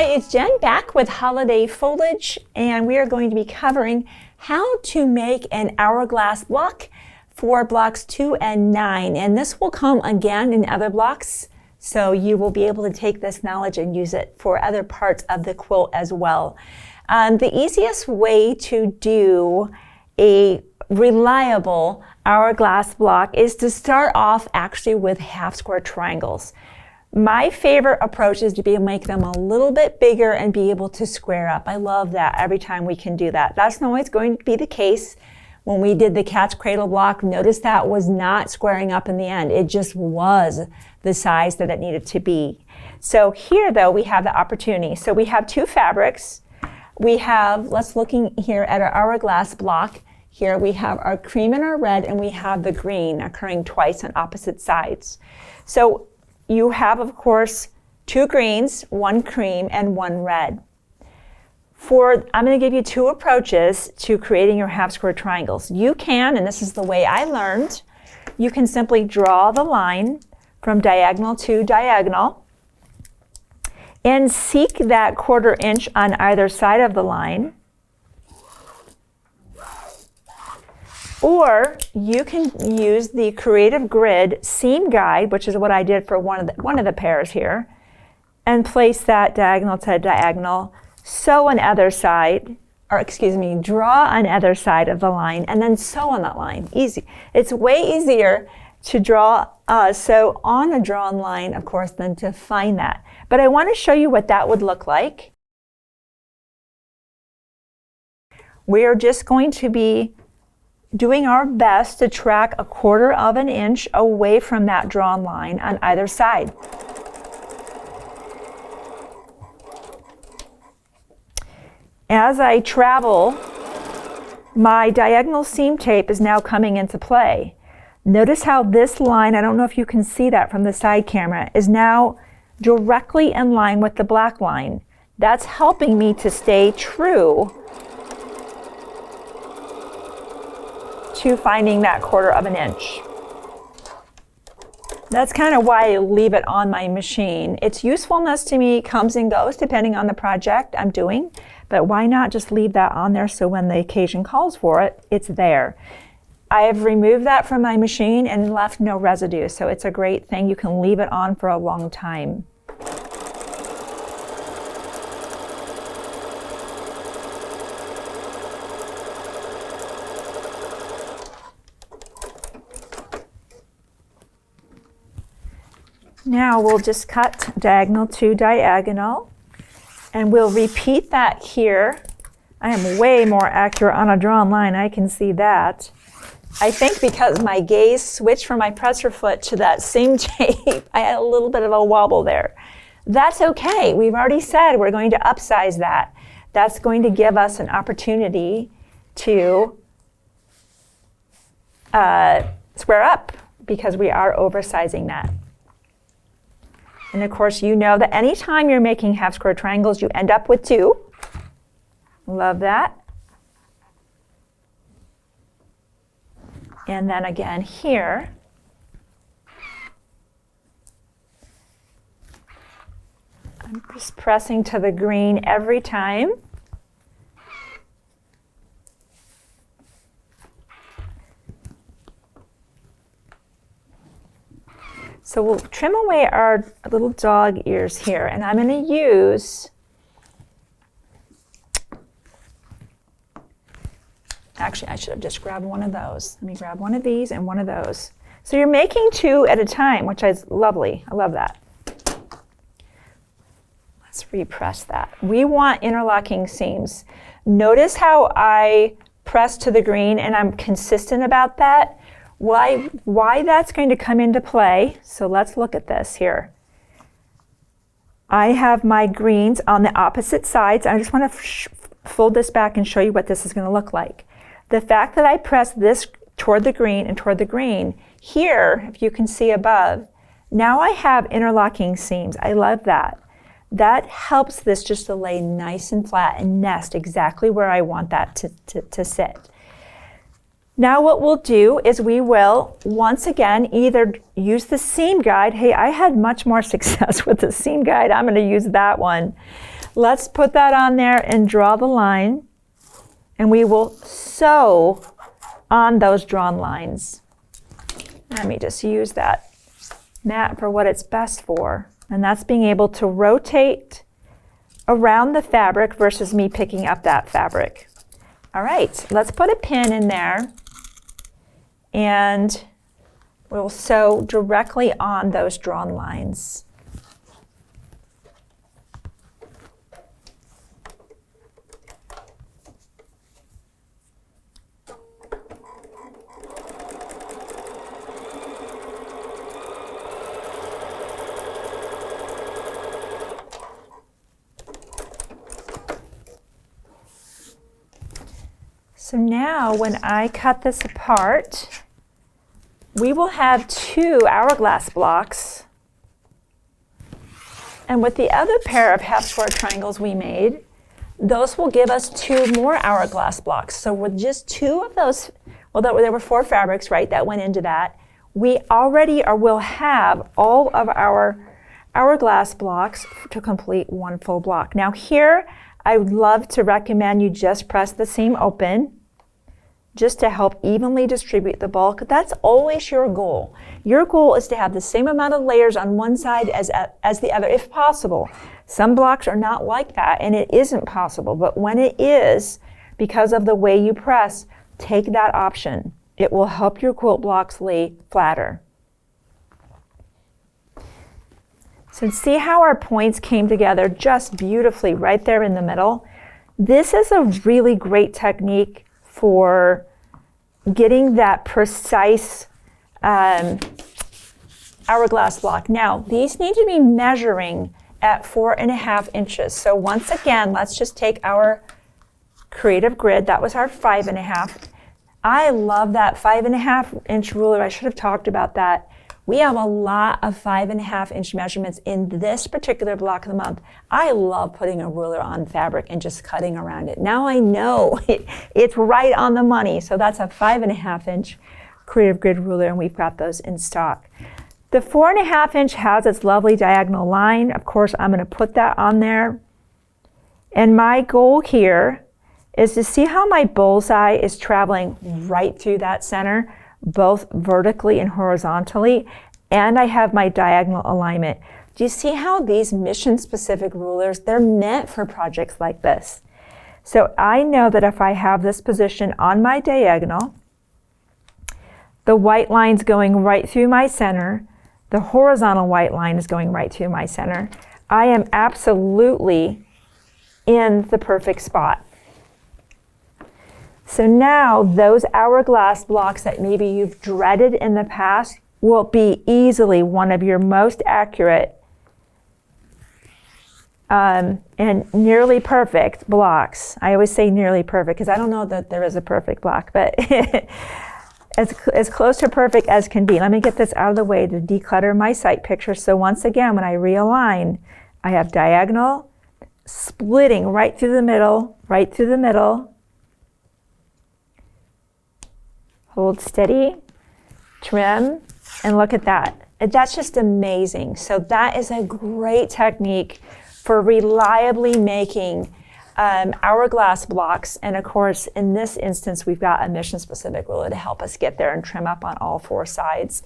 Hi, it's Jen back with Holiday Foliage, and we are going to be covering how to make an hourglass block for blocks 2 and 9. And this will come again in other blocks, so you will be able to take this knowledge and use it for other parts of the quilt as well. The easiest way to do a reliable hourglass block is to start off actually with half square triangles. My favorite approach is to be able to make them a little bit bigger and be able to square up. I love that every time we can do that. That's not always going to be the case. When we did the cat's cradle block, notice that was not squaring up in the end. It just was the size that it needed to be. So here though, we have the opportunity. So we have two fabrics. We have, let's looking here at our hourglass block. Here we have our cream and our red, and we have the green occurring twice on opposite sides. So you have, of course, two greens, one cream, and one red. I'm going to give you two approaches to creating your half square triangles. You can, and this is the way I learned, you can simply draw the line from diagonal to diagonal and seek that 1/4 inch on either side of the line. Or you can use the Creative Grid seam guide, which is what I did for one of the pairs here, and place that diagonal to diagonal, sew on either side, or excuse me, draw on either side of the line, and then sew on that line. Easy. It's way easier to draw, sew on a drawn line, of course, than to find that. But I want to show you what that would look like. We're just going to be doing our best to track 1/4 inch away from that drawn line on either side. As I travel, my diagonal seam tape is now coming into play. Notice how this line, I don't know if you can see that from the side camera, is now directly in line with the black line. That's helping me to stay true to finding that 1/4 inch. That's kind of why I leave it on my machine. Its usefulness to me comes and goes depending on the project I'm doing, but why not just leave that on there so when the occasion calls for it, it's there. I have removed that from my machine and left no residue, so it's a great thing. You can leave it on for a long time. Now we'll just cut diagonal to diagonal, and we'll repeat that here. I am way more accurate on a drawn line, I can see that. I think because my gaze switched from my presser foot to that seam tape, I had a little bit of a wobble there. That's okay, we've already said we're going to upsize that. That's going to give us an opportunity to square up because we are oversizing that. And of course, you know that anytime you're making half square triangles, you end up with two. Love that. And then again here. I'm just pressing to the green every time. So we'll trim away our little dog ears here, and I'm going to use, actually I should have just grabbed one of those. Let me grab one of these and one of those. So you're making two at a time, which is lovely. I love that. Let's repress that. We want interlocking seams. Notice how I press to the green and I'm consistent about that. Why that's going to come into play, so let's look at this here. I have my greens on the opposite sides. I just want to fold this back and show you what this is going to look like. The fact that I press this toward the green and toward the green, here, if you can see above, now I have interlocking seams. I love that. That helps this just to lay nice and flat and nest exactly where I want that to sit. Now what we'll do is we will, once again, either use the seam guide. Hey, I had much more success with the seam guide. I'm going to use that one. let's put that on there and draw the line. And we will sew on those drawn lines. Let me just use that mat for what it's best for. And that's being able to rotate around the fabric versus me picking up that fabric. All right, let's put a pin in there and we'll sew directly on those drawn lines. So now when I cut this apart, we will have 2 hourglass blocks. And with the other pair of half square triangles we made, those will give us 2 more hourglass blocks. So with just 2 of those, well, there were 4 fabrics, right, that went into that. We already will have all of our hourglass blocks to complete 1 full block. Now here, I would love to recommend you just press the seam open, just to help evenly distribute the bulk. That's always your goal. Your goal is to have the same amount of layers on one side as the other, if possible. Some blocks are not like that, and it isn't possible. But when it is, because of the way you press, take that option. It will help your quilt blocks lay flatter. So see how our points came together just beautifully right there in the middle? This is a really great technique for getting that precise hourglass block. Now, these need to be measuring at 4.5 inches. So once again, let's just take our creative grid. That was our 5.5. I love that 5.5 inch ruler. I should have talked about that. We have a lot of 5.5 inch measurements in this particular block of the month. I love putting a ruler on fabric and just cutting around it. Now I know it's right on the money. So that's a 5.5 inch creative grid ruler, and we've got those in stock. The 4.5 inch has its lovely diagonal line. Of course, I'm going to put that on there. And my goal here is to see how my bullseye is traveling right through that center, both vertically and horizontally, and I have my diagonal alignment. Do you see how these mission-specific rulers, they're meant for projects like this? So I know that if I have this position on my diagonal, the white line's going right through my center, the horizontal white line is going right through my center, I am absolutely in the perfect spot. So now those hourglass blocks that maybe you've dreaded in the past will be easily one of your most accurate and nearly perfect blocks. I always say nearly perfect because I don't know that there is a perfect block, but as close to perfect as can be. Let me get this out of the way to declutter my sight picture. So once again, when I realign, I have diagonal, splitting right through the middle, right through the middle. Hold steady, trim, and look at that. That's just amazing. So that is a great technique for reliably making hourglass blocks. And of course, in this instance, we've got a mission-specific ruler to help us get there and trim up on all 4 sides.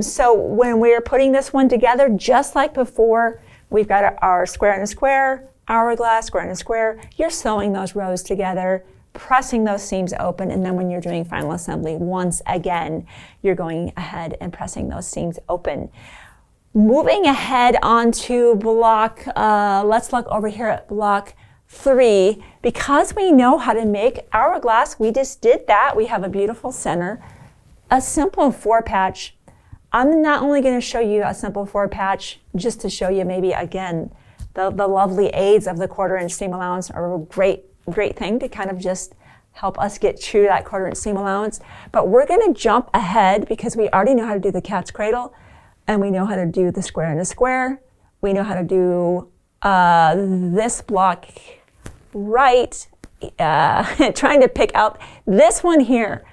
So when we're putting this one together, just like before, we've got our square and a square, hourglass, square and a square. You're sewing those rows together, pressing those seams open, and then when you're doing final assembly, once again, you're going ahead and pressing those seams open. Moving ahead onto block, let's look over here at block 3. Because we know how to make hourglass, we just did that. We have a beautiful center, a simple 4-patch. I'm not only going to show you a simple 4-patch just to show you maybe, again, the lovely aids of the 1/4 inch seam allowance are a great thing to kind of just help us get through that 1/4 inch seam allowance. But we're going to jump ahead because we already know how to do the cat's cradle, and we know how to do the square and a square. We know how to do this block right, trying to pick out this one here.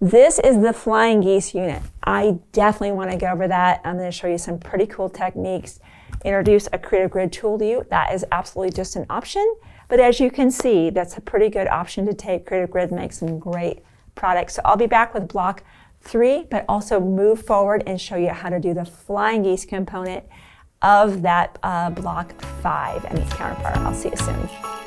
This is the flying geese unit. I definitely want to go over that. I'm going to show you some pretty cool techniques, introduce a Creative Grid tool to you. That is absolutely just an option. But as you can see, that's a pretty good option to take. Creative Grid makes some great products. So I'll be back with block 3, but also move forward and show you how to do the flying geese component of that block 5 and its counterpart. I'll see you soon.